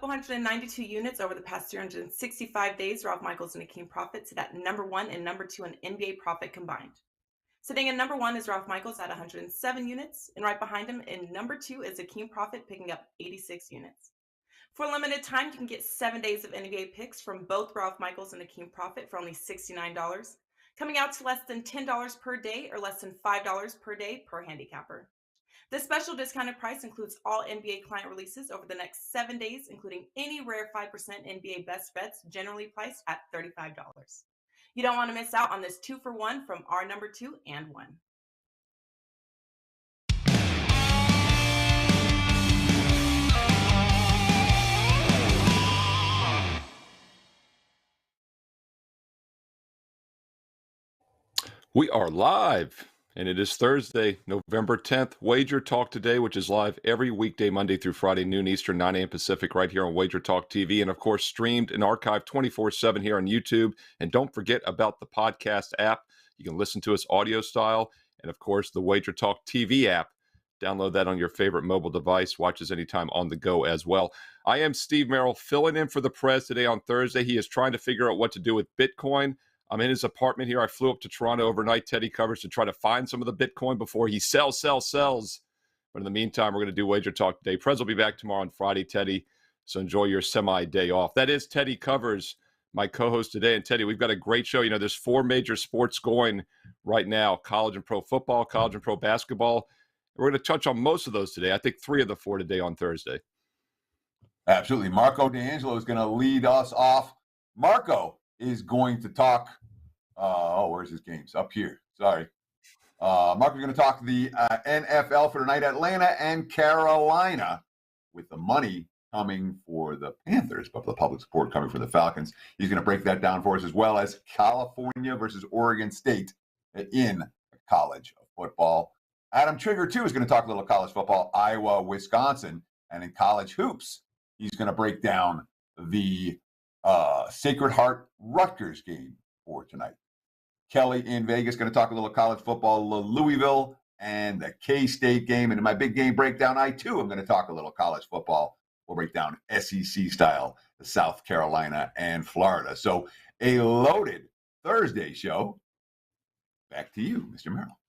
couple 192 units over the past 365 days. Ralph Michaels and Akeem Profit sit at number 1 and number 2 in NBA profit combined. Sitting in number 1 is Ralph Michaels at 107 units, and right behind him in number 2 is Akeem Profit picking up 86 units. For a limited time, you can get 7 days of NBA picks from both Ralph Michaels and Akeem Profit for only $69, coming out to less than $10 per day or less than $5 per day per handicapper. This special discounted price includes all NBA client releases over the next 7 days, including any rare 5% NBA best bets, generally priced at $35. You don't want to miss out on this 2-for-1 from our number 2 and 1. We are live, and it is Thursday, November 10th. WagerTalk Today, which is live every weekday, Monday through Friday, noon Eastern, 9 a.m. Pacific, right here on WagerTalk TV, and of course, streamed and archived 24/7 here on YouTube. And don't forget about the podcast app. You can listen to us audio style, and of course, the WagerTalk TV app. Download that on your favorite mobile device. Watch us anytime on the go as well. I am Steve Merrill, filling in for the Prez today on Thursday. He is trying to figure out what to do with Bitcoin. I'm in his apartment here. I flew up to Toronto overnight, Teddy covers, to try to find some of the Bitcoin before he sells. But in the meantime, we're going to do Wager Talk today. Prez will be back tomorrow on Friday, Teddy, so enjoy your semi-day off. That is Teddy Covers, my co-host today. And Teddy, we've got a great show. You know, there's 4 major sports going right now: college and pro football, college and pro basketball. We're going to touch on most of those today. I think 3 of the 4 today on Thursday. Absolutely. Marco D'Angelo is going to lead us off. Marco is going to talk, where's his games? Up here. Sorry. Marco's going to talk the NFL for tonight, Atlanta and Carolina, with the money coming for the Panthers, but the public support coming for the Falcons. He's going to break that down for us, as well as California versus Oregon State in college football. Adam Trigger, too, is going to talk a little college football, Iowa, Wisconsin, and in college hoops, he's going to break down the Sacred Heart Rutgers game for tonight. Kelly in Vegas going to talk a little college football, Louisville, and the K-State game. And in my big game breakdown, I too am going to talk a little college football. We'll break down SEC style, South Carolina and Florida. So a loaded Thursday show. Back to you, Mr. Merrill.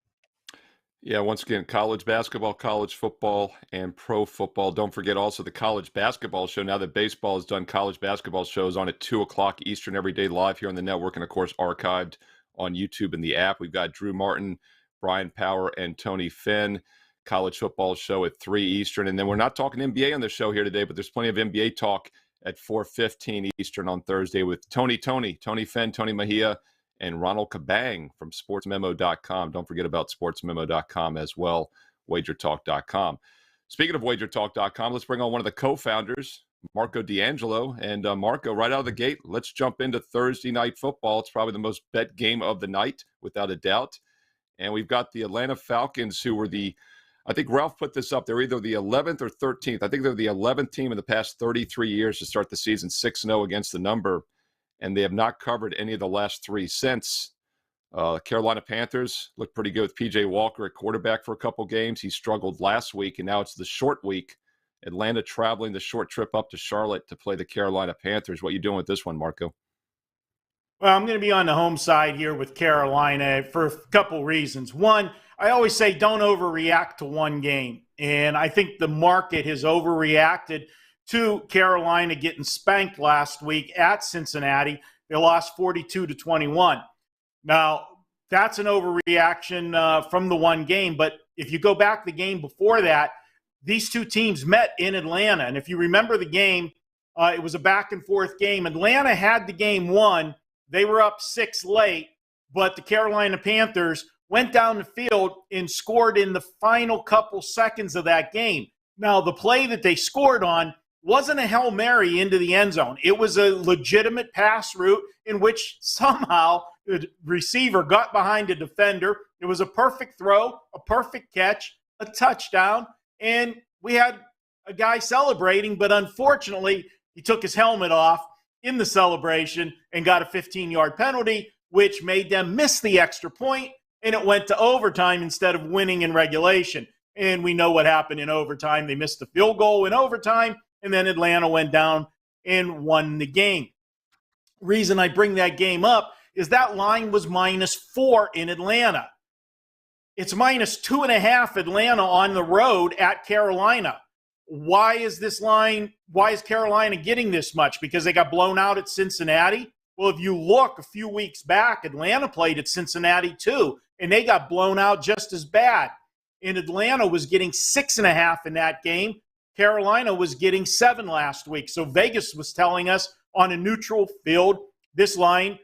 Yeah, once again, college basketball, college football, and pro football. Don't forget also the college basketball show. Now that baseball has done, college basketball shows on at 2 o'clock Eastern every day, live here on the network, and of course archived on YouTube and the app. We've got Drew Martin, Brian Power, and Tony Finn. College football show at 3 Eastern. And then we're not talking NBA on the show here today, but there's plenty of NBA talk at 4:15 Eastern on Thursday with Tony Finn, Tony Mejia, and Ronald Kabang from sportsmemo.com. Don't forget about sportsmemo.com as well, wagertalk.com. Speaking of wagertalk.com, let's bring on one of the co-founders, Marco D'Angelo. And Marco, right out of the gate, let's jump into Thursday night football. It's probably the most bet game of the night, without a doubt. And we've got the Atlanta Falcons, who were I think Ralph put this up. They're either the 11th or 13th. I think they're the 11th team in the past 33 years to start the season 6-0 against the number. And they have not covered any of the last 3 since. Carolina Panthers looked pretty good with P.J. Walker at quarterback for a couple games. He struggled last week, and now it's the short week. Atlanta traveling the short trip up to Charlotte to play the Carolina Panthers. What are you doing with this one, Marco? Well, I'm going to be on the home side here with Carolina for a couple reasons. One, I always say don't overreact to one game. And I think the market has overreacted to Carolina getting spanked last week at Cincinnati. They lost 42-21. Now, that's an overreaction from the one game. But if you go back the game before that, these two teams met in Atlanta. And if you remember the game, it was a back-and-forth game. Atlanta had the game won. They were up 6 late, but the Carolina Panthers went down the field and scored in the final couple seconds of that game. Now, the play that they scored on wasn't a Hail Mary into the end zone. It was a legitimate pass route in which somehow the receiver got behind a defender. It was a perfect throw, a perfect catch, a touchdown, and we had a guy celebrating, but unfortunately, he took his helmet off in the celebration and got a 15-yard penalty, which made them miss the extra point, and it went to overtime instead of winning in regulation. And we know what happened in overtime. They missed the field goal in overtime, and then Atlanta went down and won the game. Reason I bring that game up is that line was -4 in Atlanta. It's -2.5 Atlanta on the road at Carolina. Why is Carolina getting this much? Because they got blown out at Cincinnati? Well, if you look a few weeks back, Atlanta played at Cincinnati too, and they got blown out just as bad. And Atlanta was getting 6.5 in that game. Carolina was getting 7 last week. So Vegas was telling us on a neutral field, this line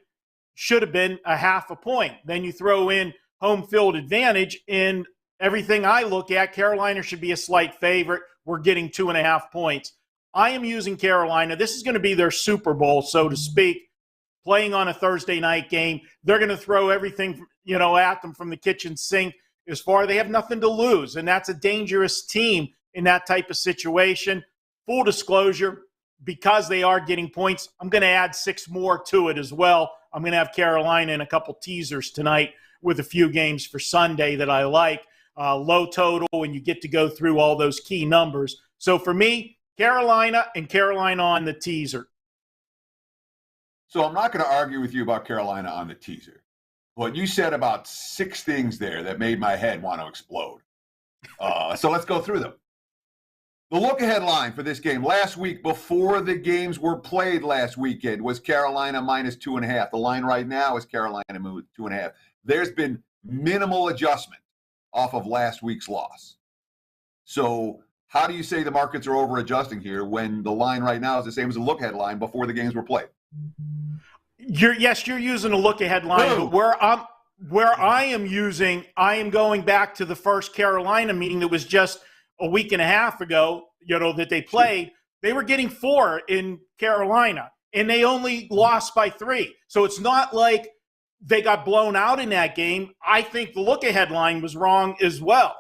should have been a 0.5 point. Then you throw in home field advantage, and everything I look at, Carolina should be a slight favorite. We're getting 2.5 points. I am using Carolina. This is going to be their Super Bowl, so to speak, playing on a Thursday night game. They're going to throw everything, at them from the kitchen sink. As far, they have nothing to lose, and that's a dangerous team in that type of situation. Full disclosure, because they are getting points, I'm going to add 6 more to it as well. I'm going to have Carolina in a couple teasers tonight with a few games for Sunday that I like. Low total, and you get to go through all those key numbers. So for me, Carolina and Carolina on the teaser. So I'm not going to argue with you about Carolina on the teaser. But you said about 6 things there that made my head want to explode. So let's go through them. The look-ahead line for this game last week, before the games were played last weekend, was Carolina -2.5. The line right now is Carolina -2.5. There's been minimal adjustment off of last week's loss. So how do you say the markets are over-adjusting here when the line right now is the same as the look-ahead line before the games were played? You're using a look-ahead line, but where I am going back to the first Carolina meeting that was just a week and a half ago, that they played. They were getting 4 in Carolina, and they only lost by 3. So it's not like they got blown out in that game. I think the look-ahead line was wrong as well.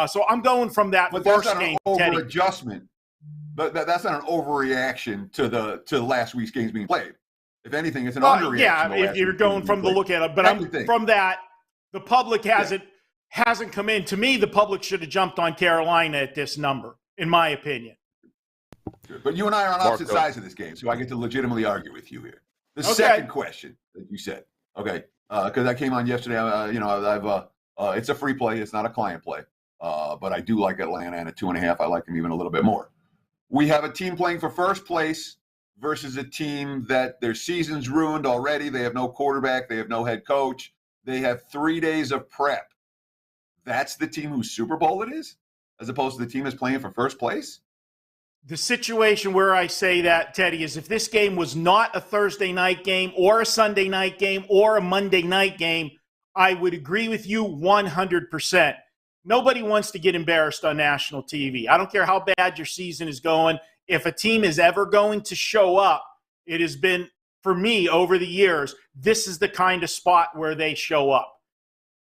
So I'm going from that but first that's not game. An over-adjustment. But that's not an overreaction to last week's games being played. If anything, it's an underreaction. Yeah, if you're going from the look-ahead, but from that, the public hasn't come in. To me, the public should have jumped on Carolina at this number, in my opinion. But you and I are on opposite sides of this game, so I get to legitimately argue with you here. The second question that you said, because I came on yesterday. It's a free play. It's not a client play, but I do like Atlanta and a 2.5. I like them even a little bit more. We have a team playing for first place versus a team that their season's ruined already. They have no quarterback. They have no head coach. They have 3 days of prep. That's the team whose Super Bowl it is, as opposed to the team that's playing for first place? The situation where I say that, Teddy, is if this game was not a Thursday night game or a Sunday night game or a Monday night game, I would agree with you 100%. Nobody wants to get embarrassed on national TV. I don't care how bad your season is going. If a team is ever going to show up, it has been, for me, over the years, this is the kind of spot where they show up.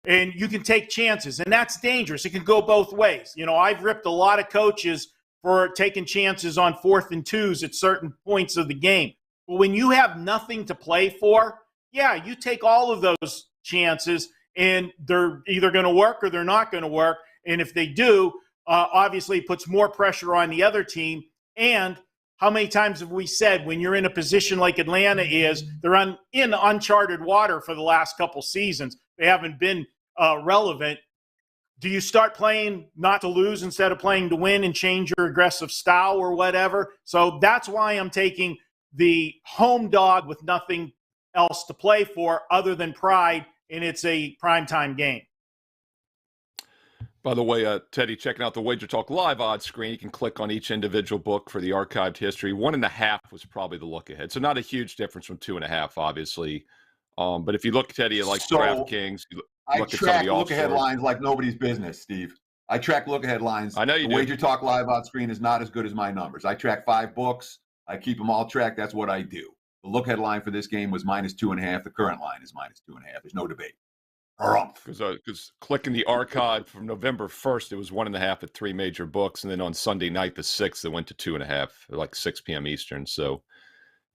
And you can take chances, and that's dangerous. It can go both ways. I've ripped a lot of coaches for taking chances on 4th and 2s at certain points of the game. But when you have nothing to play for, you take all of those chances, and they're either going to work or they're not going to work. And if they do, obviously it puts more pressure on the other team. And how many times have we said when you're in a position like Atlanta is, they're in uncharted water for the last couple seasons. They haven't been relevant. Do you start playing not to lose instead of playing to win and change your aggressive style or whatever? So that's why I'm taking the home dog with nothing else to play for other than pride, and it's a primetime game. By the way, Teddy, checking out the WagerTalk live odds screen, you can click on each individual book for the archived history. 1.5 was probably the look ahead. So not a huge difference from 2.5, obviously. But if you look, Teddy, at DraftKings, I track look-ahead lines like nobody's business, Steve. I track look-ahead lines. I know you do. WagerTalk live odds screen is not as good as my numbers. I track 5 books. I keep them all tracked. That's what I do. The look-ahead line for this game was -2.5. The current line is -2.5. There's no debate. Because clicking the archive from November 1st, it was 1.5 at 3 major books. And then on Sunday night, the 6th, it went to 2.5, like 6 p.m. Eastern. So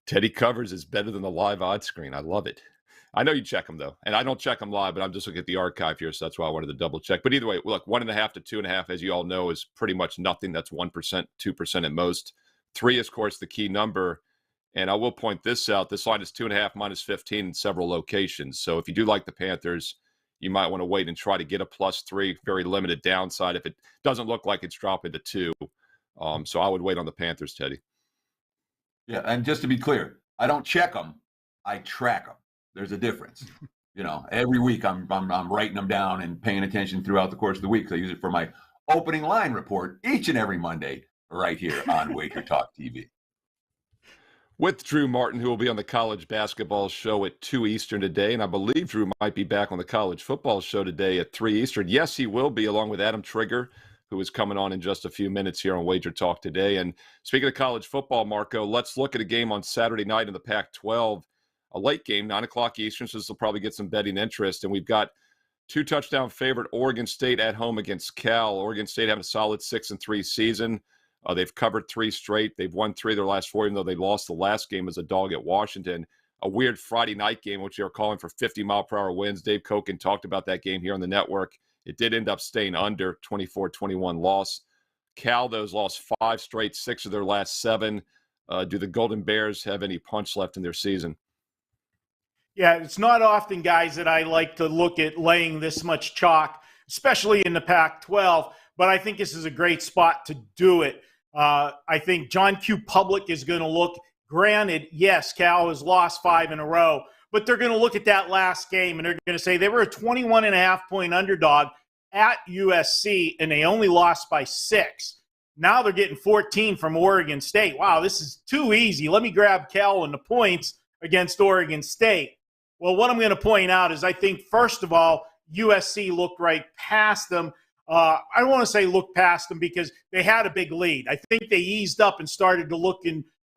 Teddy covers is better than the live odds screen. I love it. I know you check them, though. And I don't check them live, but I'm just looking at the archive here. So that's why I wanted to double check. But either way, look, 1.5 to 2.5, as you all know, is pretty much nothing. That's 1%, 2% at most. 3 is, of course, the key number. And I will point this out. This line is 2.5 minus 15 in several locations. So if you do like the Panthers, you might want to wait and try to get a +3, very limited downside if it doesn't look like it's dropping to 2. So I would wait on the Panthers, Teddy. Yeah, and just to be clear, I don't check them. I track them. There's a difference. Every week I'm writing them down and paying attention throughout the course of the week. So I use it for my opening line report each and every Monday right here on WagerTalk TV. With Drew Martin, who will be on the college basketball show at 2 Eastern today. And I believe Drew might be back on the college football show today at 3 Eastern. Yes, he will be, along with Adam Trigger, who is coming on in just a few minutes here on WagerTalk today. And speaking of college football, Marco, let's look at a game on Saturday night in the Pac-12, a late game, 9 o'clock Eastern, so this will probably get some betting interest. And we've got 2-touchdown favorite Oregon State at home against Cal. Oregon State having a solid 6-3 season. They've covered 3 straight. They've won 3 of their last 4, even though they lost the last game as a dog at Washington. A weird Friday night game, which they are calling for 50-mile-per-hour winds. Dave Koken talked about that game here on the network. It did end up staying under, 24-21 loss. Cal, though, has lost 5 straight, 6 of their last 7. Do the Golden Bears have any punch left in their season? Yeah, it's not often, guys, that I like to look at laying this much chalk, especially in the Pac-12, but I think this is a great spot to do it. I think John Q. Public is going to look, granted, yes, Cal has lost 5 in a row, but they're going to look at that last game and they're going to say they were a 21.5-point underdog at USC and they only lost by 6. Now they're getting 14 from Oregon State. Wow, this is too easy. Let me grab Cal and the points against Oregon State. Well, what I'm going to point out is I think, first of all, USC looked right past them. I don't want to say look past them because they had a big lead. I think they eased up and started to look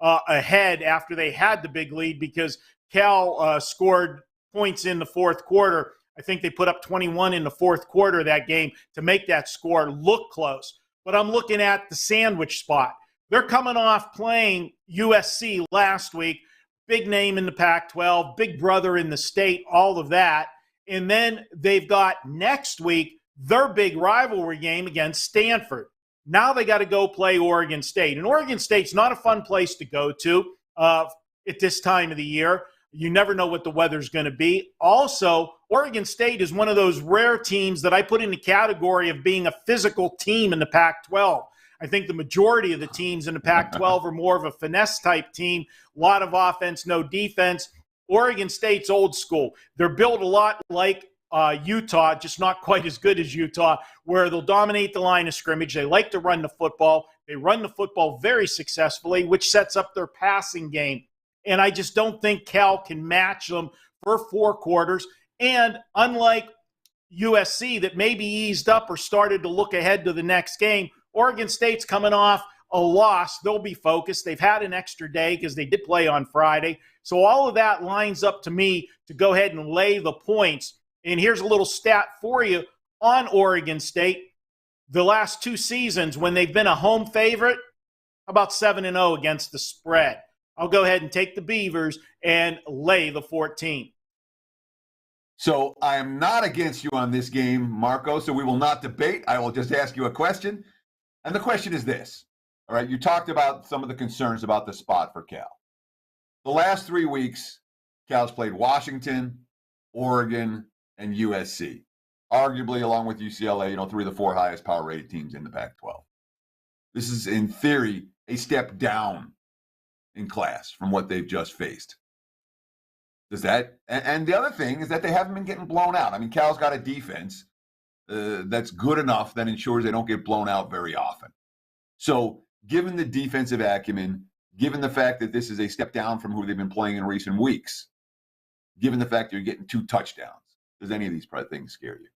ahead after they had the big lead because Cal scored points in the fourth quarter. I think they put up 21 in the fourth quarter of that game to make that score look close. But I'm looking at the sandwich spot. They're coming off playing USC last week, big name in the Pac-12, big brother in the state, all of that. And then they've got next week their big rivalry game against Stanford. Now they got to go play Oregon State. And Oregon State's not a fun place to go to at this time of the year. You never know what the weather's going to be. Also, Oregon State is one of those rare teams that I put in the category of being a physical team in the Pac-12. I think the majority of the teams in the Pac-12 are more of a finesse-type team, a lot of offense, no defense. Oregon State's old school. They're built a lot like Utah, just not quite as good as Utah, where they'll dominate the line of scrimmage. They like to run the football. They run the football very successfully, which sets up their passing game. And I just don't think Cal can match them for 4 quarters. And unlike USC that maybe eased up or started to look ahead to the next game, Oregon State's coming off a loss. They'll be focused. They've had an extra day because they did play on Friday. So all of that lines up to me to go ahead and lay the points. And here's a little stat for you on Oregon State. The last 2 seasons, when they've been a home favorite, about 7-0 against the spread. I'll go ahead and take the Beavers and lay the 14. So I am not against you on this game, Marco, so we will not debate. I will just ask you a question. And the question is this. All right, you talked about some of the concerns about the spot for Cal. The last 3 weeks, Cal's played Washington, Oregon, and USC. Arguably, along with UCLA, 3 of the 4 highest power-rated teams in the Pac-12. This is, in theory, a step down in class from what they've just faced. Does that? And the other thing is that they haven't been getting blown out. I mean, Cal's got a defense that's good enough that ensures they don't get blown out very often. So, given the defensive acumen, given the fact that this is a step down from who they've been playing in recent weeks, given the fact that you're getting 2 touchdowns, does any of these things scare you?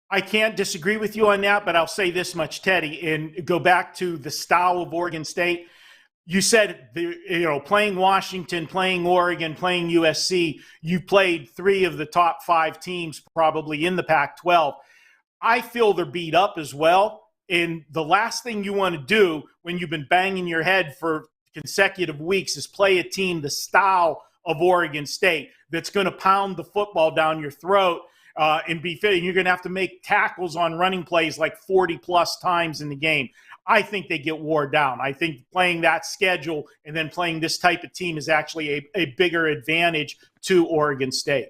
I can't disagree with you on that, but I'll say this much, Teddy, and go back to the style of Oregon State. You said, playing Washington, playing Oregon, playing USC, you played 3 of the top 5 teams probably in the Pac-12. I feel they're beat up as well. And the last thing you want to do when you've been banging your head for consecutive weeks is play a team the style of Oregon State that's going to pound the football down your throat. and be fit. You're going to have to make tackles on running plays like 40-plus times in the game. I think they get wore down. I think playing that schedule and then playing this type of team is actually a bigger advantage to Oregon State.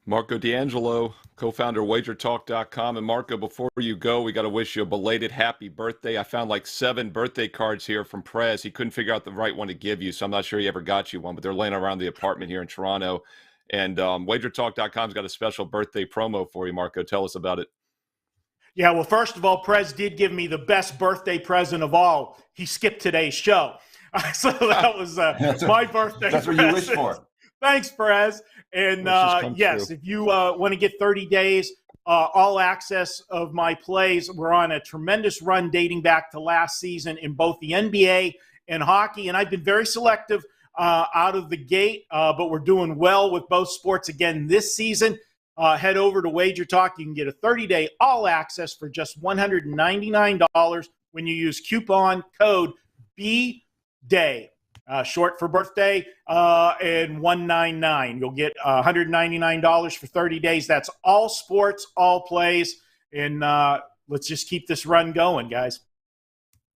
Marco D'Angelo, co-founder of WagerTalk.com. And Marco, before you go, we got to wish you a belated happy birthday. I found like 7 birthday cards here from Prez. He couldn't figure out the right one to give you, so I'm not sure he ever got you one, but they're laying around the apartment here in Toronto. And WagerTalk.com's got a special birthday promo for you, Marco. Tell us about it. Yeah, well, first of all, Prez did give me the best birthday present of all. He skipped today's show. So that was my birthday That's present. what you wish for. Thanks, Prez. And yes, true. if you want to get 30 days, all access of my plays, we're on a tremendous run dating back to last season in both the NBA and hockey. And I've been very selective out of the gate, but we're doing well with both sports again this season. Head over to WagerTalk. You can get a 30-day all access for just $199 when you use coupon code BDAY. Short for birthday, and $199. You'll get $199 for 30 days. That's all sports, all plays, and let's just keep this run going, guys.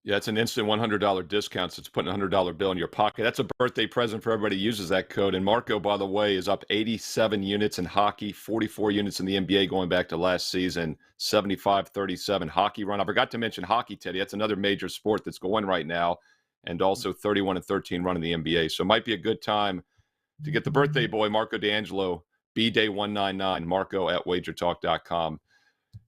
Yeah, it's an instant $100 discount, so it's putting a $100 bill in your pocket. That's a birthday present for everybody who uses that code. And Marco, by the way, is up 87 units in hockey, 44 units in the NBA going back to last season, 75-37 hockey run. I forgot to mention hockey, Teddy. That's another major sport that's going right now. And also 31-13 run in the NBA. So it might be a good time to get the birthday boy, Marco D'Angelo, BDay199, Marco at WagerTalk.com.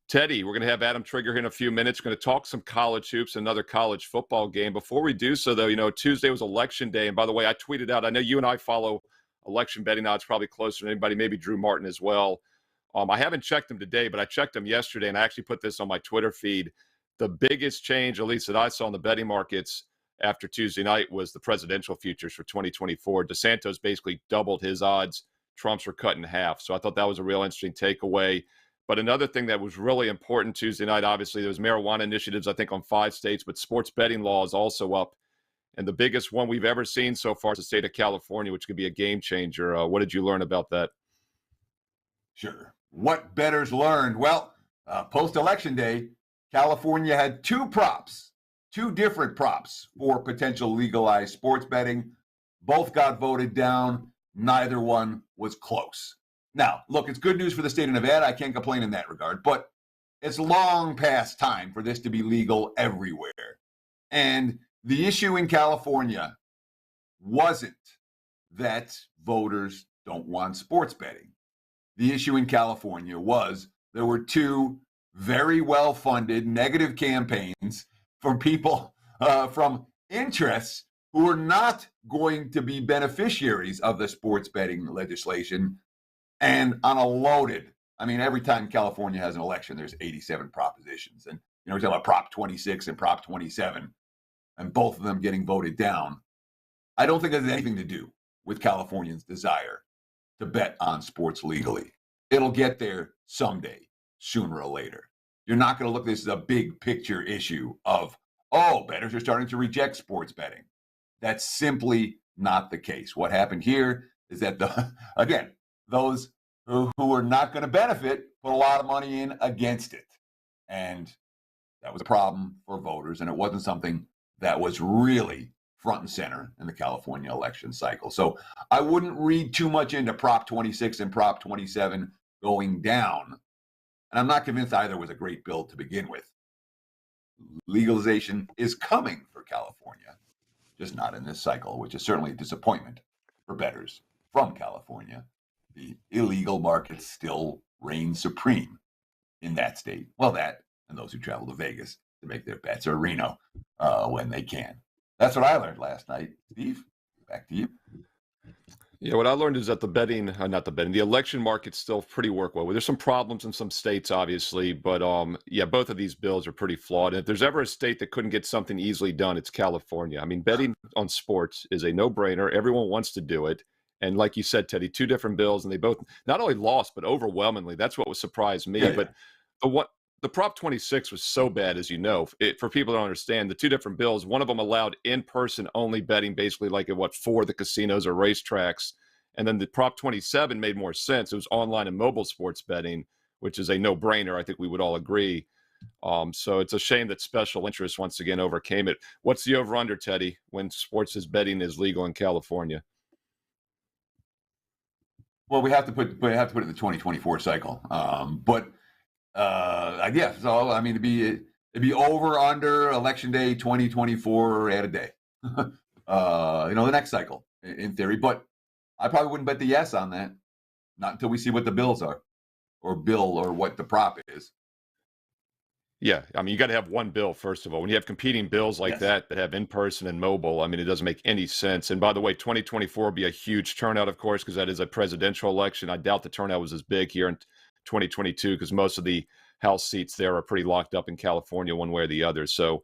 Teddy, we're going to have Adam Trigger here in a few minutes. We're going to talk some college hoops, another college football game. Before we do so, though, Tuesday was election day. And by the way, I tweeted out, I know you and I follow election betting odds probably closer than anybody, maybe Drew Martin as well. I haven't checked them today, but I checked them yesterday, and I actually put this on my Twitter feed. The biggest change, at least that I saw in the betting markets after Tuesday night, was the presidential futures for 2024. DeSantis basically doubled his odds. Trump's were cut in half. So I thought that was a real interesting takeaway. But another thing that was really important Tuesday night, obviously, there was marijuana initiatives, I think, on 5 states, but sports betting law is also up. And the biggest one we've ever seen so far is the state of California, which could be a game changer. What did you learn about that? Sure. What bettors learned? Well, post-election day, California had 2 different props for potential legalized sports betting. Both got voted down. Neither one was close. Now, look, it's good news for the state of Nevada. I can't complain in that regard, but it's long past time for this to be legal everywhere. And the issue in California wasn't that voters don't want sports betting. The issue in California was there were 2 very well-funded negative campaigns from people from interests who are not going to be beneficiaries of the sports betting legislation, and on a loaded, every time California has an election, there's 87 propositions. And, we're talking about Prop 26 and Prop 27, and both of them getting voted down. I don't think it has anything to do with Californians' desire to bet on sports legally. It'll get there someday, sooner or later. You're not going to look at this as a big picture issue of, bettors are starting to reject sports betting. That's simply not the case. What happened here is that, those who are not going to benefit put a lot of money in against it. And that was a problem for voters, and it wasn't something that was really front and center in the California election cycle. So I wouldn't read too much into Prop 26 and Prop 27 going down. And I'm not convinced either was a great bill to begin with. Legalization is coming for California, just not in this cycle, which is certainly a disappointment for bettors from California. The illegal market still reigns supreme in that state. Well, that and those who travel to Vegas to make their bets, or Reno when they can. That's what I learned last night. Steve, back to you. Yeah, what I learned is that the election market's still pretty workable. There's some problems in some states, obviously, but both of these bills are pretty flawed. And if there's ever a state that couldn't get something easily done, it's California. Betting on sports is a no-brainer. Everyone wants to do it. And like you said, Teddy, 2 different bills, and they both not only lost, but overwhelmingly. That's what surprised me. Yeah. But the Prop 26 was so bad, as you know. For people to understand, the 2 different bills, one of them allowed in-person only betting, basically like at 4 of the casinos or racetracks, And then the Prop 27 made more sense. It was online and mobile sports betting, which is a no-brainer. I think we would all agree. So it's a shame that special interest once again overcame it. What's the over-under, Teddy, when sports betting is legal in California? Well, we have to put it in the 2024 cycle. Yeah. So I mean, it'd be over under election day 2024 add a day. The next cycle in theory, but I probably wouldn't bet the yes on that. Not until we see what the bills are, or what the prop is. Yeah, I mean, you got to have one bill, first of all. When you have competing bills like that have in-person and mobile, I mean, it doesn't make any sense. And by the way, 2024 will be a huge turnout, of course, because that is a presidential election. I doubt the turnout was as big here in 2022 because most of the House seats there are pretty locked up in California one way or the other. So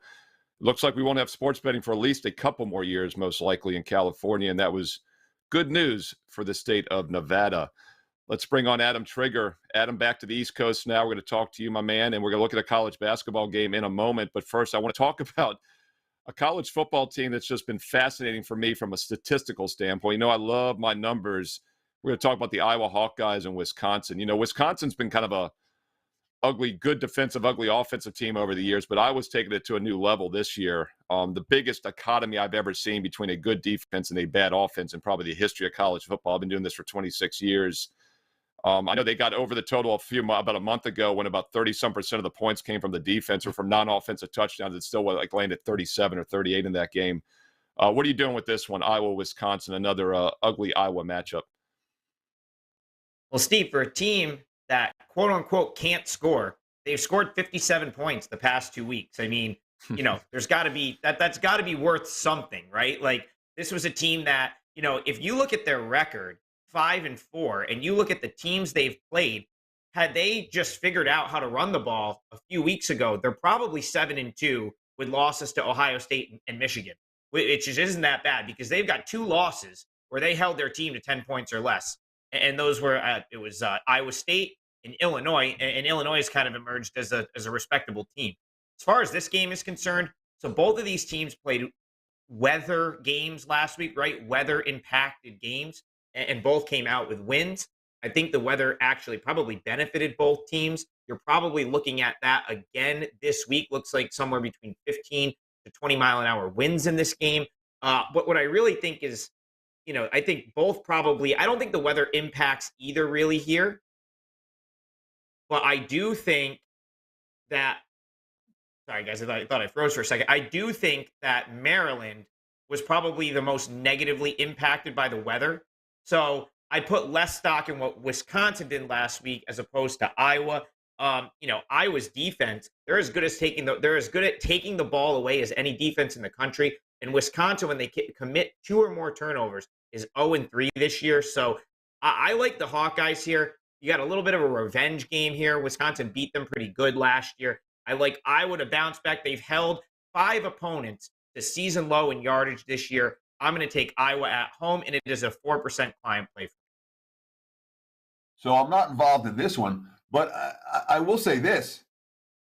it looks like we won't have sports betting for at least a couple more years, most likely in California. And that was good news for the state of Nevada. Let's bring on Adam Trigger. Adam, back to the East Coast now. We're going to talk to you, my man, and we're going to look at a college basketball game in a moment. But first, I want to talk about a college football team that's just been fascinating for me from a statistical standpoint. You know, I love my numbers. We're going to talk about the Iowa Hawkeyes and Wisconsin. You know, Wisconsin's been kind of a ugly, good defensive, ugly offensive team over the years, but Iowa's taken it to a new level this year. The biggest dichotomy I've ever seen between a good defense and a bad offense in probably the history of college football. I've been doing this for 26 years. I know they got over the total about a month ago when about 30-some% of the points came from the defense or from non-offensive touchdowns. It still landed 37 or 38 in that game. What are you doing with this one, Iowa-Wisconsin, another ugly Iowa matchup? Well, Steve, for a team that quote-unquote can't score, they've scored 57 points the past 2 weeks. I mean, there's got to be that's got to be worth something, right? Like, this was a team that, if you look at their record, 5-4, and you look at the teams they've played, had they just figured out how to run the ball a few weeks ago, they're probably 7-2 with losses to Ohio State and Michigan, which isn't that bad because they've got 2 losses where they held their team to 10 points or less. And those were Iowa State and Illinois, and Illinois has kind of emerged as a respectable team. As far as this game is concerned, so both of these teams played weather games last week, right? Weather-impacted games. And both came out with wins. I think the weather actually probably benefited both teams. You're probably looking at that again this week. Looks like somewhere between 15 to 20-mile-an-hour winds in this game. But what I really think is, I think both probably – I don't think the weather impacts either really here. But I do think that – sorry, guys, I thought I froze for a second. I do think that Maryland was probably the most negatively impacted by the weather. So I put less stock in what Wisconsin did last week as opposed to Iowa. Iowa's defense, they're as good at taking the ball away as any defense in the country. And Wisconsin, when they commit 2 or more turnovers, is 0-3 this year. So I like the Hawkeyes here. You got a little bit of a revenge game here. Wisconsin beat them pretty good last year. I like Iowa to bounce back. They've held 5 opponents to season low in yardage this year. I'm going to take Iowa at home, and it is a 4% client play. So I'm not involved in this one, but I will say this.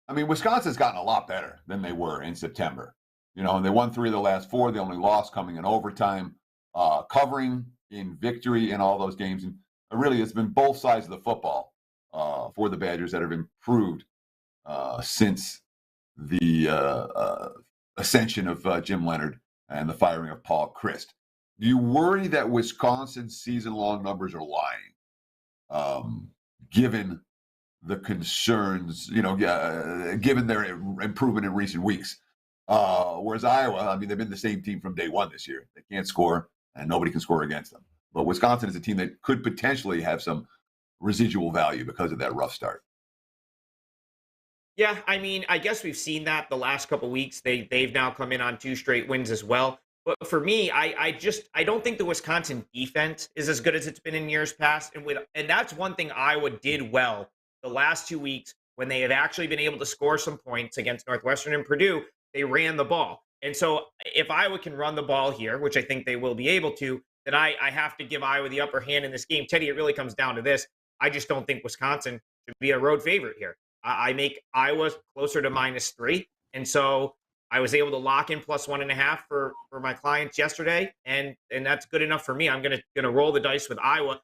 I mean, Wisconsin's gotten a lot better than they were in September. And they won 3 of the last 4. They only lost coming in overtime, covering in victory in all those games. And really, it's been both sides of the football for the Badgers that have improved since the ascension of Jim Leonhard and the firing of Paul Chryst. Do you worry that Wisconsin's season-long numbers are lying, given the concerns, given their improvement in recent weeks? Whereas Iowa, I mean, they've been the same team from day one this year. They can't score, and nobody can score against them. But Wisconsin is a team that could potentially have some residual value because of that rough start. Yeah, I mean, I guess we've seen that the last couple of weeks. They've now come in on 2 straight wins as well. But for me, I don't think the Wisconsin defense is as good as it's been in years past. And that's one thing Iowa did well the last 2 weeks when they have actually been able to score some points against Northwestern and Purdue. They ran the ball. And so if Iowa can run the ball here, which I think they will be able to, then I have to give Iowa the upper hand in this game. Teddy, it really comes down to this. I just don't think Wisconsin should be a road favorite here. I make Iowa closer to -3. And so I was able to lock in +1.5 for my clients yesterday, and that's good enough for me. I'm gonna roll the dice with Iowa.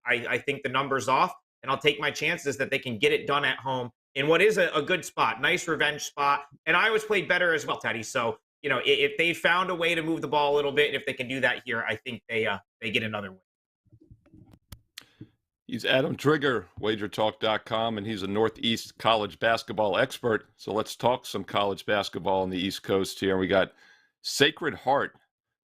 I think the number's off, and I'll take my chances that they can get it done at home in what is a good spot, nice revenge spot. And Iowa's played better as well, Teddy. So if they found a way to move the ball a little bit, and if they can do that here, I think they get another win. He's Adam Trigger, WagerTalk.com, and he's a Northeast college basketball expert. So let's talk some college basketball on the East Coast here. We got Sacred Heart,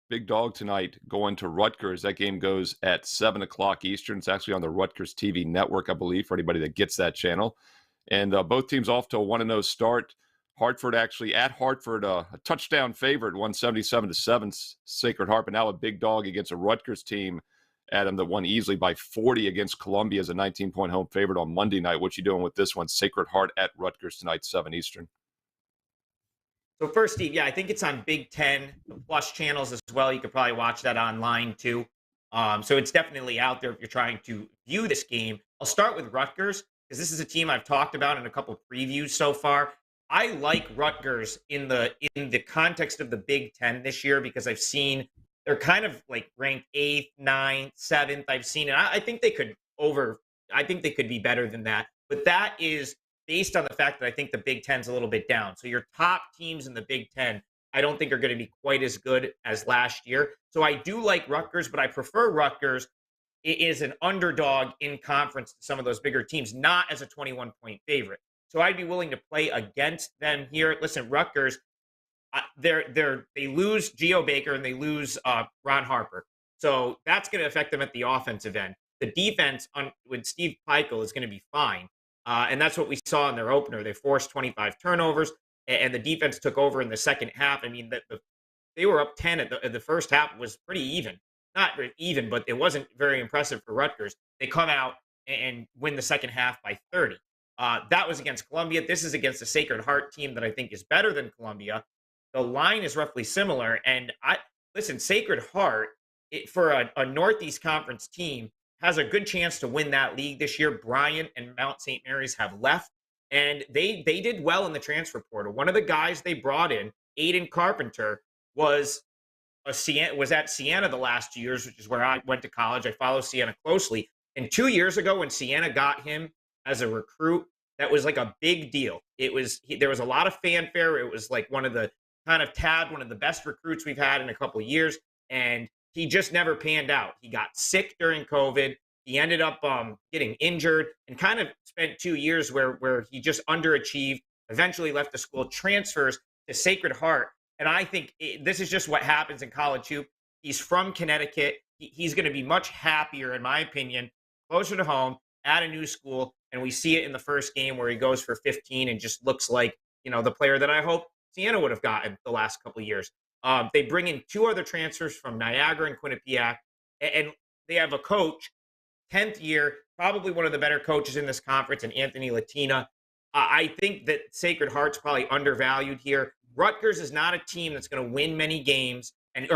big dog tonight, going to Rutgers. That game goes at 7 o'clock Eastern. It's actually on the Rutgers TV network, I believe, for anybody that gets that channel. And both teams off to a 1-0 start. Hartford actually at Hartford, a touchdown favorite, 177-7, Sacred Heart, but now a big dog against a Rutgers team, Adam, that won easily by 40 against Columbia as a 19-point home favorite on Monday night. What you doing with this one? Sacred Heart at Rutgers tonight, 7 Eastern. So first, Steve, I think it's on Big Ten Plus channels as well. You could probably watch that online too. So it's definitely out there if you're trying to view this game. I'll start with Rutgers because this is a team I've talked about in a couple previews so far. I like Rutgers in the context of the Big Ten this year because I've seen they're kind of like ranked 8th, 9th, 7th. I've seen it. I think they could be better than that. But that is based on the fact that I think the Big Ten's a little bit down. So your top teams in the Big Ten, I don't think are going to be quite as good as last year. So I do like Rutgers, but I prefer Rutgers is an underdog in conference to some of those bigger teams, not as a 21-point favorite. So I'd be willing to play against them here. Listen, Rutgers, they lose Geo Baker and they lose Ron Harper. So that's going to affect them at the offensive end. The defense with Steve Pikiell is going to be fine. And that's what we saw in their opener. They forced 25 turnovers, and the defense took over in the second half. I mean, they were up 10 at the first half. Was pretty even. Not even, but it wasn't very impressive for Rutgers. They come out and win the second half by 30. That was against Columbia. This is against the Sacred Heart team that I think is better than Columbia. The line is roughly similar. And listen, Sacred Heart, for a Northeast Conference team, has a good chance to win that league this year. Bryant and Mount St. Mary's have left, and they did well in the transfer portal. One of the guys they brought in, Aiden Carpenter, was at Siena the last 2 years, which is where I went to college. I follow Siena closely. And 2 years ago, when Siena got him as a recruit, that was like a big deal. There was a lot of fanfare. It was like one of the best recruits we've had in a couple of years, and he just never panned out. He got sick during COVID. He ended up getting injured and kind of spent 2 years where he just underachieved, eventually left the school, transfers to Sacred Heart. And I think this is just what happens in college hoop. He's from Connecticut. He's going to be much happier, in my opinion, closer to home, at a new school. And we see it in the first game where he goes for 15 and just looks like, the player that I hope Siena would have gotten the last couple of years. They bring in 2 other transfers from Niagara and Quinnipiac, and they have a coach, 10th year, probably one of the better coaches in this conference, and Anthony Latina. I think that Sacred Heart's probably undervalued here. Rutgers is not a team that's going to win many games, is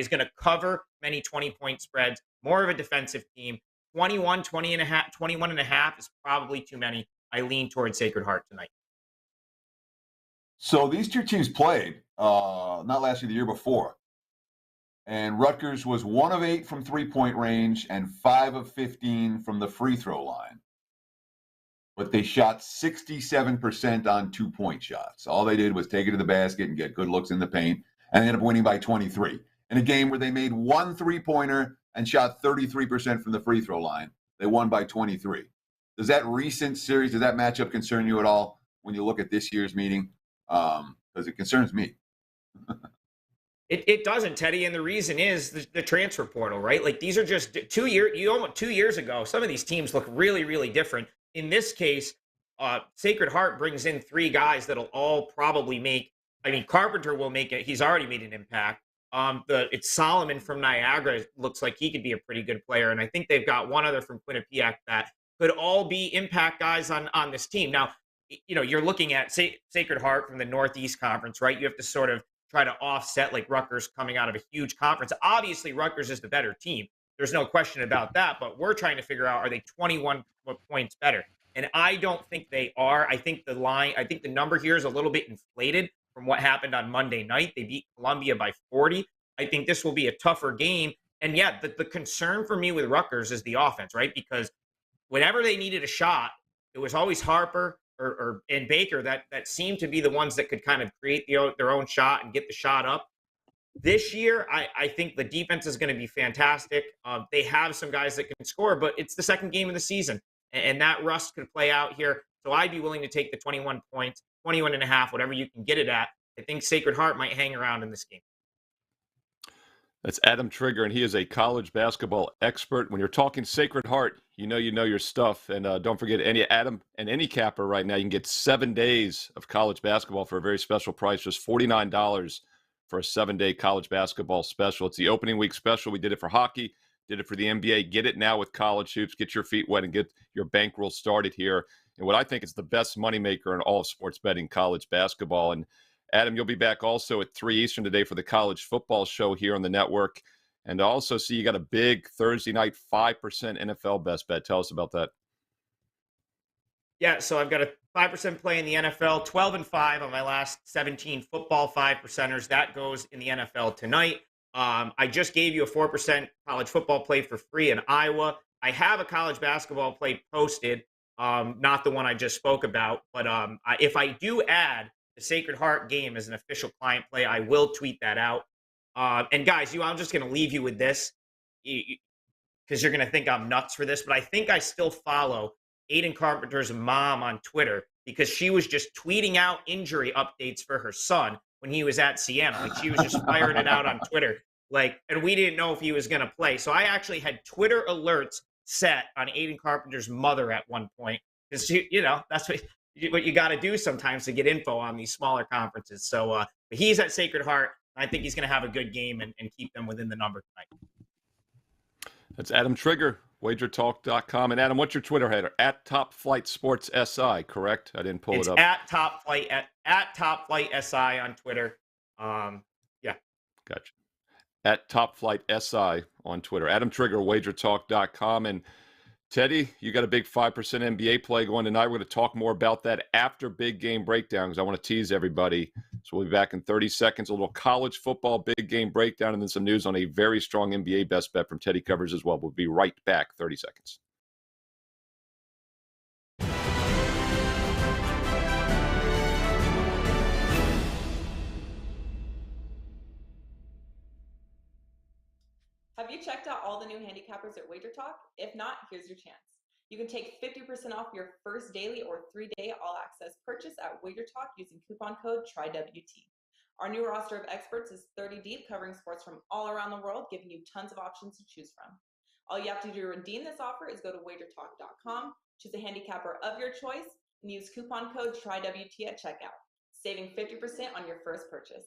going to cover many 20-point spreads, more of a defensive team. 21 and a half is probably too many. I lean towards Sacred Heart tonight. So these two teams played, not last year, the year before. And Rutgers was 1 of 8 from 3-point range and 5 of 15 from the free throw line. But they shot 67% on 2-point shots. All they did was take it to the basket and get good looks in the paint, and ended up winning by 23. In a game where they made 1 3-pointer and shot 33% from the free throw line, they won by 23. Does that recent series, does that matchup concern you at all when you look at this year's meeting? Because it concerns me. It doesn't, Teddy, and the reason is the transfer portal, right? Like, these are just 2 years ago. Some of these teams look really, really different. In this case, Sacred Heart brings in 3 guys that'll all probably make. I mean, Carpenter will make it. He's already made an impact. It's Solomon from Niagara. Looks like he could be a pretty good player, and I think they've got one other from Quinnipiac that could all be impact guys on this team. Now, you're looking at Sacred Heart from the Northeast Conference, right? You have to sort of try to offset like Rutgers coming out of a huge conference. Obviously, Rutgers is the better team. There's no question about that, but we're trying to figure out, are they 21 points better? And I don't think they are. I think the number here is a little bit inflated. from what happened on Monday night. They beat Columbia by 40. I think this will be a tougher game. And yeah, the concern for me with Rutgers is the offense, right? Because whenever they needed a shot, it was always Harper and Baker that seemed to be the ones that could kind of create their own shot and get the shot up. This year, I think the defense is going to be fantastic. They have some guys that can score, but it's the second game of the season, and that rust could play out here. So I'd be willing to take the 21 points, 21 and a half, whatever you can get it at. I think Sacred Heart might hang around in this game. That's Adam Trigger, and he is a college basketball expert. When you're talking Sacred Heart, you know your stuff. And don't forget, Adam and any capper right now, you can get 7 days of college basketball for a very special price, just $49 for a 7-day college basketball special. It's the opening week special. We did it for hockey, did it for the NBA. Get it now with college hoops. Get your feet wet and get your bankroll started here. And what I think is the best moneymaker in all of sports betting, college basketball. And Adam, you'll be back also at 3 Eastern today for the college football show here on the network. And also see you got a big Thursday night 5% NFL best bet. Tell us about that. Yeah, so I've got a 5% play in the NFL, 12-5 on my last 17 football 5%ers. That goes in the NFL tonight. I just gave you a 4% college football play for free in Iowa. I have a college basketball play posted, not the one I just spoke about. But if I do add the Sacred Heart game as an official client play, I will tweet that out. And guys, I'm just going to leave you with this because you're going to think I'm nuts for this, but I think I still follow Aiden Carpenter's mom on Twitter because she was just tweeting out injury updates for her son when he was at Siena. Like she was just firing it out on Twitter. And we didn't know if he was going to play. So I actually had Twitter alerts set on Aiden Carpenter's mother at one point because that's what you got to do sometimes to get info on these smaller conferences. So he's at Sacred Heart. I think he's going to have a good game and keep them within the number tonight. That's Adam Trigger, WagerTalk.com. And Adam, what's your Twitter header? At Top Flight Sports SI, correct? I didn't pull it up. At Top Flight SI on Twitter. Yeah. Gotcha. At Top Flight SI on Twitter. Adam Trigger, WagerTalk.com. And Teddy, you got a big 5% NBA play going tonight. We're going to talk more about that after big game breakdown because I want to tease everybody. So we'll be back in 30 seconds. A little college football big game breakdown and then some news on a very strong NBA best bet from Teddy Covers as well. We'll be right back. 30 seconds. Have you checked out all the new handicappers at WagerTalk? If not, here's your chance. You can take 50% off your first daily or 3-day all-access purchase at WagerTalk using coupon code TRYWT. Our new roster of experts is 30 deep, covering sports from all around the world, giving you tons of options to choose from. All you have to do to redeem this offer is go to WagerTalk.com, choose a handicapper of your choice, and use coupon code TRYWT at checkout, saving 50% on your first purchase.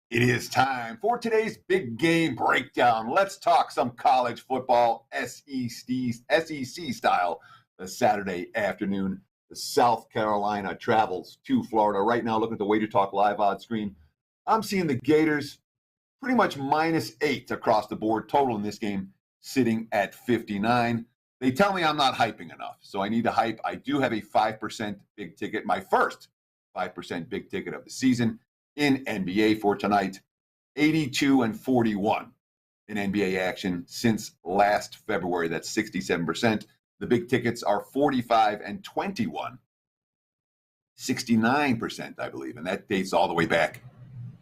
It is time for today's big game breakdown. Let's talk some college football, SEC style, the Saturday afternoon. The South Carolina travels to Florida. Right now, looking at the WagerTalk live odds screen, I'm seeing the Gators pretty much -8 across the board. Total in this game sitting at 59. They tell me I'm not hyping enough, so I need to hype. I do have a 5% big ticket, my first 5% big ticket of the season in NBA for tonight. 82-41 in NBA action since last February. That's 67%. The big tickets are 45-21, 69%, I believe, and that dates all the way back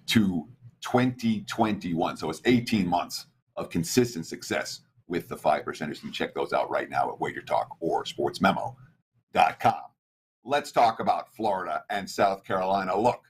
to 2021. So it's 18 months of consistent success with the 5%ers. You can check those out right now at WagerTalk or sportsmemo.com. Let's talk about Florida and South Carolina. Look,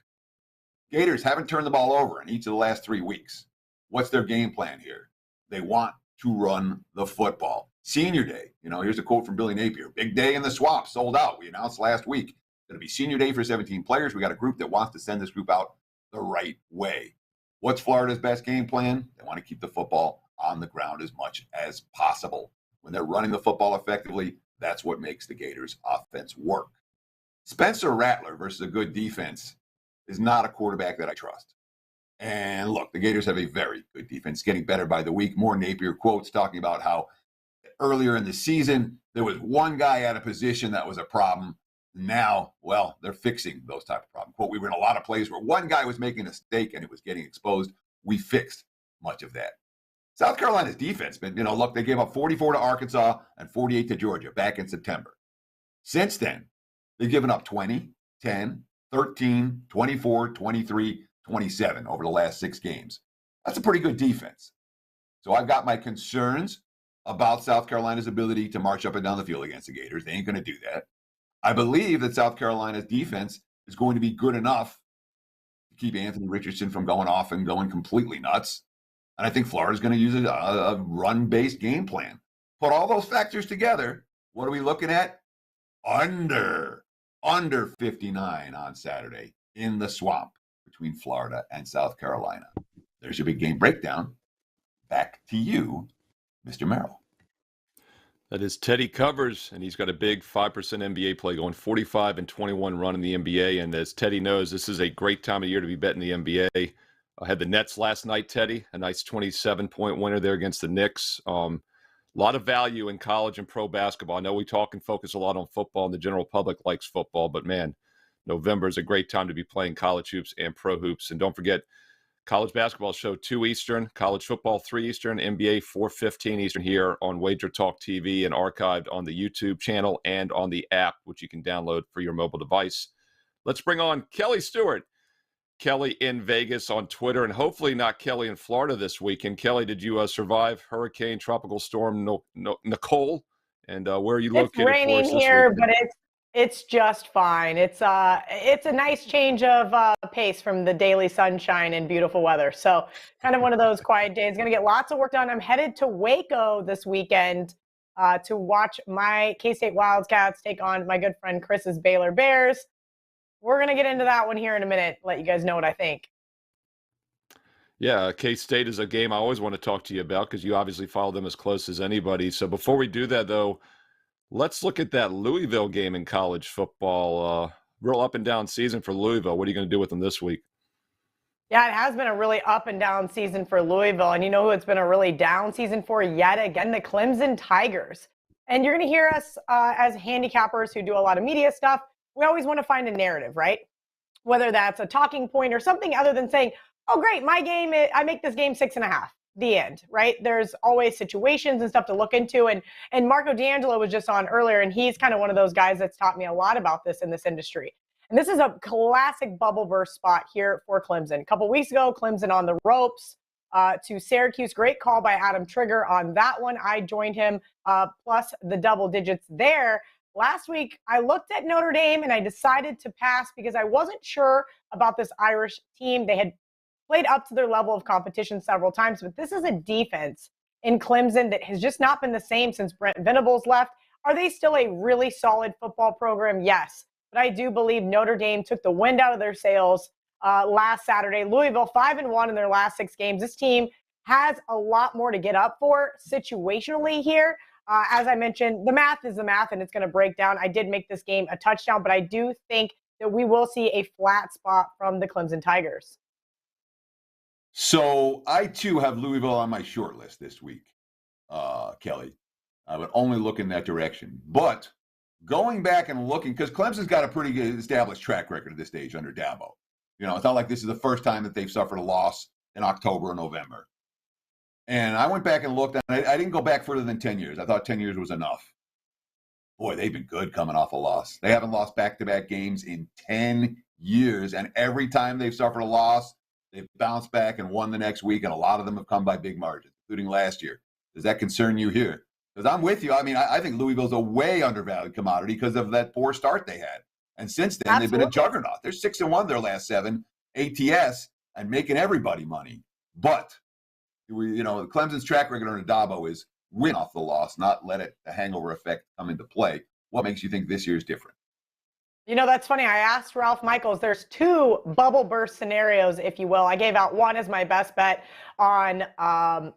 Gators haven't turned the ball over in each of the last 3 weeks. What's their game plan here? They want to run the football. Senior day, here's a quote from Billy Napier. Big day in the swamp, sold out. We announced last week that it'll be senior day for 17 players. We got a group that wants to send this group out the right way. What's Florida's best game plan? They want to keep the football on the ground as much as possible. When they're running the football effectively, that's what makes the Gators offense work. Spencer Rattler versus a good defense is not a quarterback that I trust. And look, the Gators have a very good defense, getting better by the week. More Napier quotes talking about how earlier in the season, there was one guy at a position that was a problem. Now, well, they're fixing those type of problems. Quote, we were in a lot of plays where one guy was making a mistake and it was getting exposed. We fixed much of that. South Carolina's defense, but look, they gave up 44 to Arkansas and 48 to Georgia back in September. Since then, they've given up 20, 10, 13, 24, 23, 27 over the last 6 games. That's a pretty good defense. So I've got my concerns about South Carolina's ability to march up and down the field against the Gators. They ain't going to do that. I believe that South Carolina's defense is going to be good enough to keep Anthony Richardson from going off and going completely nuts. And I think Florida's going to use a run-based game plan. Put all those factors together, what are we looking at? Under 59 on Saturday in the swamp between Florida and South Carolina. There's your big game breakdown. Back to you, Mr. Merrill. That is Teddy Covers, and he's got a big 5% NBA play going 45-21 run in the NBA. And as Teddy knows, this is a great time of year to be betting the NBA. I had the Nets last night, Teddy, a nice 27-point winner there against the Knicks. A lot of value in college and pro basketball. I know we talk and focus a lot on football, and the general public likes football, but man, November is a great time to be playing college hoops and pro hoops. And don't forget, college basketball show 2 Eastern, college football 3 Eastern, NBA 4:15 Eastern here on WagerTalk TV and archived on the YouTube channel and on the app, which you can download for your mobile device. Let's bring on Kelly Stewart. Kelly in Vegas on Twitter, and hopefully not Kelly in Florida this weekend. Kelly, did you survive Hurricane Tropical Storm Nicole? And where are you located? It's raining here, but it's just fine. It's a nice change of pace from the daily sunshine and beautiful weather. So kind of one of those quiet days. Going to get lots of work done. I'm headed to Waco this weekend to watch my K-State Wildcats take on my good friend Chris's Baylor Bears. We're going to get into that one here in a minute, let you guys know what I think. Yeah, K-State is a game I always want to talk to you about because you obviously follow them as close as anybody. So before we do that, though, let's look at that Louisville game in college football. Real up and down season for Louisville. What are you going to do with them this week? Yeah, it has been a really up and down season for Louisville. And you know who it's been a really down season for yet again? The Clemson Tigers. And you're going to hear us as handicappers who do a lot of media stuff. We always want to find a narrative, right? Whether that's a talking point or something other than saying, oh, great, my game, I make this game 6.5, the end, right? There's always situations and stuff to look into. And Marco D'Angelo was just on earlier, and he's kind of one of those guys that's taught me a lot about this in this industry. And this is a classic bubble burst spot here for Clemson. A couple weeks ago, Clemson on the ropes to Syracuse. Great call by Adam Trigger on that one. I joined him plus the double digits there. Last week, I looked at Notre Dame and I decided to pass because I wasn't sure about this Irish team. They had played up to their level of competition several times, but this is a defense in Clemson that has just not been the same since Brent Venables left. Are they still a really solid football program? Yes, but I do believe Notre Dame took the wind out of their sails last Saturday. Louisville 5-1 in their last 6 games. This team has a lot more to get up for situationally here. As I mentioned, the math is the math, and it's going to break down. I did make this game a touchdown, but I do think that we will see a flat spot from the Clemson Tigers. So I, too, have Louisville on my short list this week, Kelly. I would only look in that direction. But going back and looking, because Clemson's got a pretty good established track record at this stage under Dabo. It's not like this is the first time that they've suffered a loss in October or November. And I went back and looked, and I didn't go back further than 10 years. I thought 10 years was enough. Boy, they've been good coming off a loss. They haven't lost back-to-back games in 10 years, and every time they've suffered a loss, they've bounced back and won the next week, and a lot of them have come by big margins, including last year. Does that concern you here? Because I'm with you. I mean, I think Louisville's a way undervalued commodity because of that poor start they had. And since then, Absolutely. They've been a juggernaut. They're 6-1 their last 7 ATS and making everybody money. But Clemson's track record under Dabo is win off the loss, not let the hangover effect come into play. What makes you think this year is different? That's funny. I asked Ralph Michaels. There's 2 bubble burst scenarios, if you will. I gave out one as my best bet on, on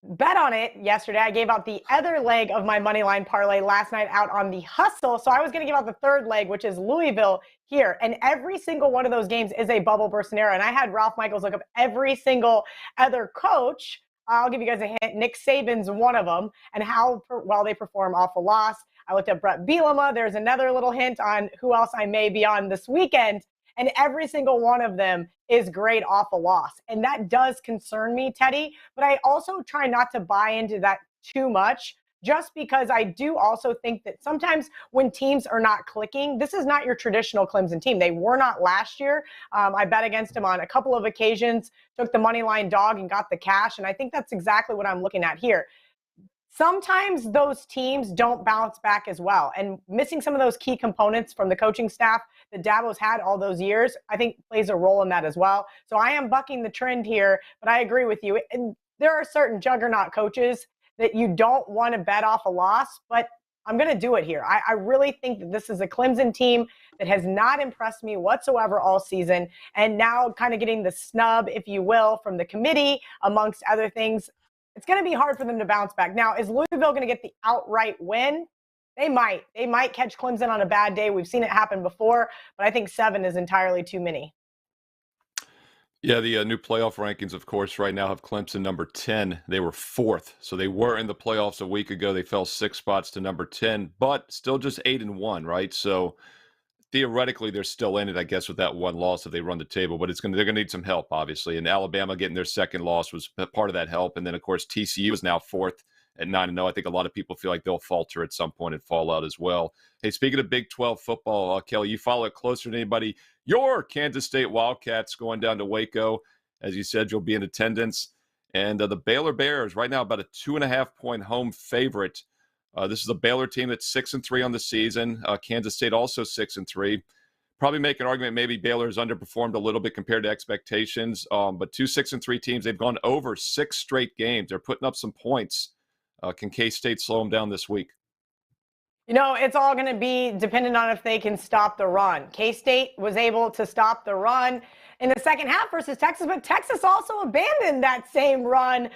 bet on it yesterday. I gave out the other leg of my money line parlay last night out on the hustle. So I was going to give out the third leg, which is Louisville here. And every single one of those games is a bubble burst scenario. And I had Ralph Michaels look up every single other coach. I'll give you guys a hint. Nick Saban's one of them, and how well they perform off a loss. I looked at Brett Bielema. There's another little hint on who else I may be on this weekend. And every single one of them is great off a loss. And that does concern me, Teddy. But I also try not to buy into that too much, just because I do also think that sometimes when teams are not clicking, this is not your traditional Clemson team. They were not last year. I bet against them on a couple of occasions, took the money line dog and got the cash. And I think that's exactly what I'm looking at here. Sometimes those teams don't bounce back as well. And missing some of those key components from the coaching staff that Dabo's had all those years, I think plays a role in that as well. So I am bucking the trend here, but I agree with you. And there are certain juggernaut coaches that you don't want to bet off a loss, but I'm going to do it here. I really think that this is a Clemson team that has not impressed me whatsoever all season, and now kind of getting the snub, if you will, from the committee, amongst other things. It's going to be hard for them to bounce back. Now, is Louisville going to get the outright win? They might. They might catch Clemson on a bad day. We've seen it happen before, but I think 7 is entirely too many. Yeah, the new playoff rankings, of course, right now have Clemson number 10. They were 4th, so they were in the playoffs a week ago. They fell 6 spots to number 10, but still just 8-1, right? So theoretically, they're still in it, I guess, with that one loss if they run the table. But they're going to need some help, obviously. And Alabama getting their second loss was part of that help. And then, of course, TCU is now 4th at 9-0. I think a lot of people feel like they'll falter at some point and fall out as well. Hey, speaking of Big 12 football, Kelly, you follow it closer than anybody. Your Kansas State Wildcats going down to Waco. As you said, you'll be in attendance. And the Baylor Bears, right now, about a 2.5-point home favorite. This is a Baylor team that's 6-3 on the season. Kansas State also 6-3. Probably make an argument maybe Baylor has underperformed a little bit compared to expectations. But 2 6-3 teams, they've gone over 6 straight games. They're putting up some points. Can K-State slow them down this week? You know, it's all going to be dependent on if they can stop the run. K-State was able to stop the run in the second half versus Texas, but Texas also abandoned that same run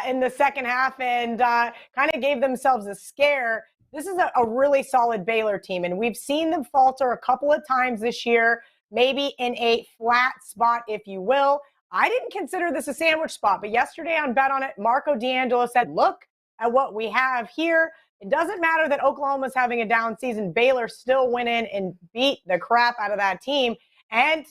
in the second half and kind of gave themselves a scare. This is a really solid Baylor team, and we've seen them falter a couple of times this year, maybe in a flat spot, if you will. I didn't consider this a sandwich spot, but yesterday on Bet On It, Marco D'Angelo said, look at what we have here. It doesn't matter that Oklahoma's having a down season. Baylor still went in and beat the crap out of that team. And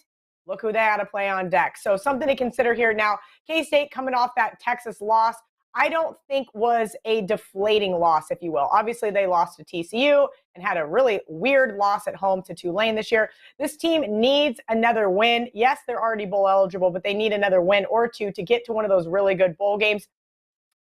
look who they had to play on deck. So something to consider here. Now, K-State coming off that Texas loss, I don't think was a deflating loss, if you will. Obviously, they lost to TCU and had a really weird loss at home to Tulane this year. This team needs another win. Yes, they're already bowl eligible, but they need another win or two to get to one of those really good bowl games.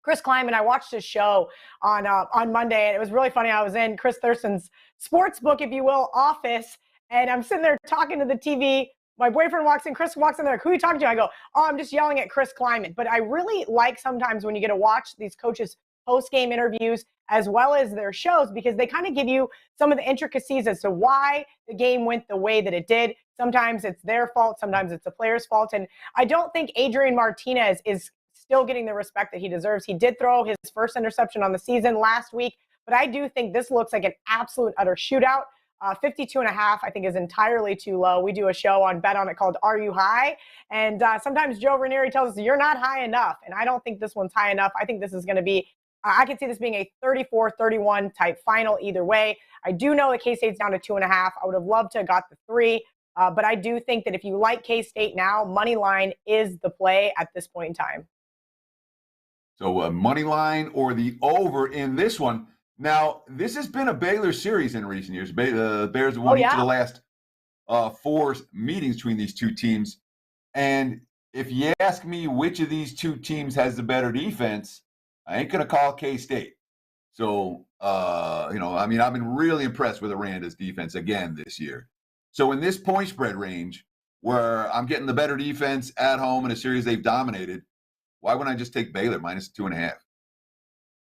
Chris Kleiman, I watched his show on Monday, and it was really funny. I was in Chris Thurston's sports book, if you will, office, and I'm sitting there talking to the TV. My boyfriend walks in. Chris walks in there. Like, who are you talking to? I go, oh, I'm just yelling at Chris Kleiman. But I really like sometimes when you get to watch these coaches' post-game interviews as well as their shows, because they kind of give you some of the intricacies as to why the game went the way that it did. Sometimes it's their fault. Sometimes it's the player's fault. And I don't think Adrian Martinez is still getting the respect that he deserves. He did throw his first interception on the season last week, but I do think this looks like an absolute utter shootout. 52.5, I think, is entirely too low. We do a show on Bet On It called Are You High? And sometimes Joe Ranieri tells us you're not high enough, and I don't think this one's high enough. I think this is going to be, I could see this being a 34-31 type final either way. I do know that K-State's down to 2.5. I would have loved to have got the 3, but I do think that if you like K-State now, money line is the play at this point in time. So money line or the over in this one. Now, this has been a Baylor series in recent years. The Bears have won each of the last 4 meetings between these two teams. And if you ask me which of these two teams has the better defense, I ain't going to call K-State. So, I've been really impressed with Aranda's defense again this year. So in this point spread range, where I'm getting the better defense at home in a series they've dominated, why wouldn't I just take Baylor minus 2.5?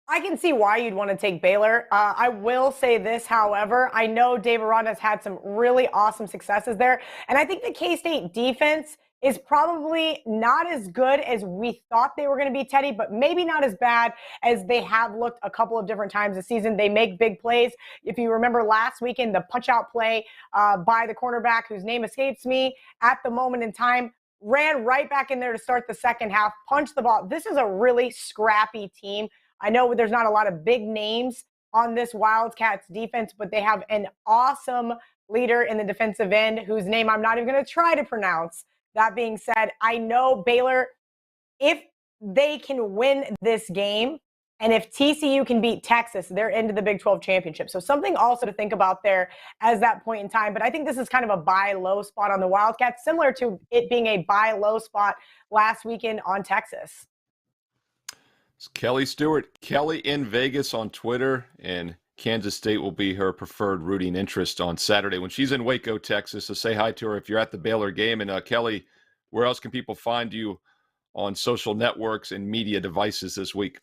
I can see why you'd want to take Baylor. I will say this, however, I know Dave Aranda's had some really awesome successes there. And I think the K-State defense is probably not as good as we thought they were going to be, Teddy, but maybe not as bad as they have looked a couple of different times this season. They make big plays. If you remember last weekend, the punch-out play by the cornerback, whose name escapes me at the moment in time, ran right back in there to start the second half, punched the ball. This is a really scrappy team. I know there's not a lot of big names on this Wildcats defense, but they have an awesome leader in the defensive end whose name I'm not even going to try to pronounce. That being said, I know Baylor, if they can win this game and if TCU can beat Texas, they're into the Big 12 championship. So something also to think about there as that point in time. But I think this is kind of a buy low spot on the Wildcats, similar to it being a buy low spot last weekend on Texas. It's Kelly Stewart. Kelly in Vegas on Twitter, and Kansas State will be her preferred rooting interest on Saturday when she's in Waco, Texas. So say hi to her if you're at the Baylor game. And Kelly, where else can people find you on social networks and media devices this week?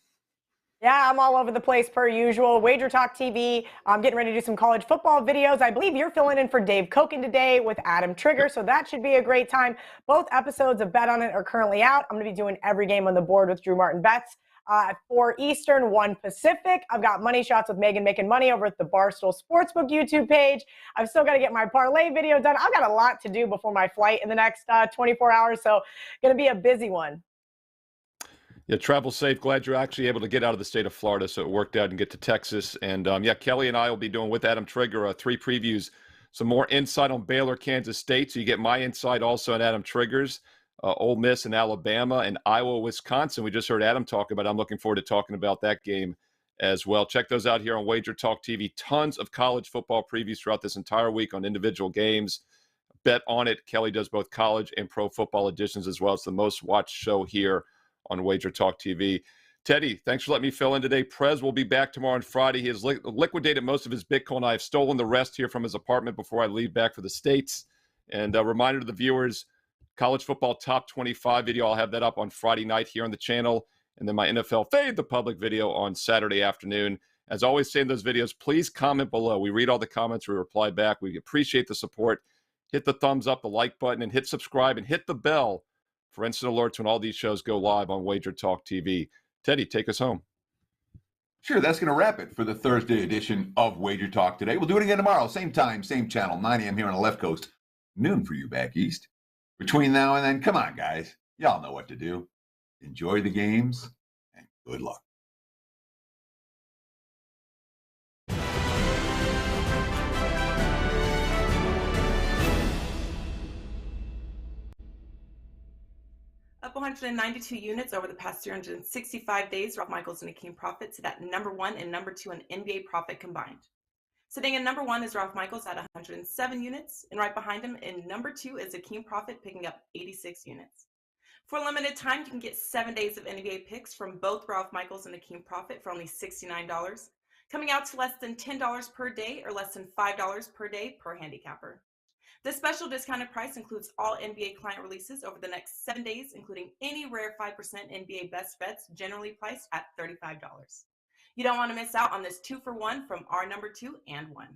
Yeah, I'm all over the place per usual. WagerTalk TV. I'm getting ready to do some college football videos. I believe you're filling in for Dave Koken today with Adam Trigger, so that should be a great time. Both episodes of Bet On It are currently out. I'm going to be doing every game on the board with Drew Martin Bets. At 4 Eastern, 1 Pacific. I've got money shots with Megan making money over at the Barstool Sportsbook YouTube page. I've still got to get my parlay video done. I've got a lot to do before my flight in the next 24 hours, so going to be a busy one. Yeah, travel safe. Glad you're actually able to get out of the state of Florida, so it worked out and get to Texas. And yeah, Kelly and I will be doing with Adam Trigger 3 previews, some more insight on Baylor, Kansas State. So you get my insight also on Adam Trigger's. Ole Miss and Alabama and Iowa, Wisconsin. We just heard Adam talk about it. I'm looking forward to talking about that game as well. Check those out here on WagerTalk TV. Tons of college football previews throughout this entire week on individual games. Bet on it. Kelly does both college and pro football editions as well. It's the most watched show here on WagerTalk TV. Teddy, thanks for letting me fill in today. Prez will be back tomorrow and Friday. He has liquidated most of his Bitcoin. I have stolen the rest here from his apartment before I leave back for the States. And a reminder to the viewers, College Football Top 25 video. I'll have that up on Friday night here on the channel. And then my NFL Fade the Public video on Saturday afternoon. As always say in those videos, please comment below. We read all the comments. We reply back. We appreciate the support. Hit the thumbs up, the like button, and hit subscribe, and hit the bell for instant alerts when all these shows go live on WagerTalk TV. Teddy, take us home. Sure, that's going to wrap it for the Thursday edition of WagerTalk Today. We'll do it again tomorrow. Same time, same channel, 9 a.m. here on the left coast. Noon for you back east. Between now and then, come on, guys. Y'all know what to do. Enjoy the games, and good luck. Up 192 units over the past 365 days, Ralph Michaels and Akeem Profit to that number 1 and number 2 in NBA profit combined. Sitting in number 1 is Ralph Michaels at 107 units, and right behind him in number 2 is Akeem Profit picking up 86 units. For a limited time, you can get 7 days of NBA picks from both Ralph Michaels and Akeem Profit for only $69, coming out to less than $10 per day or less than $5 per day per handicapper. This special discounted price includes all NBA client releases over the next 7 days, including any rare 5% NBA best bets generally priced at $35. You don't want to miss out on this 2-for-1 from our number 2 and 1.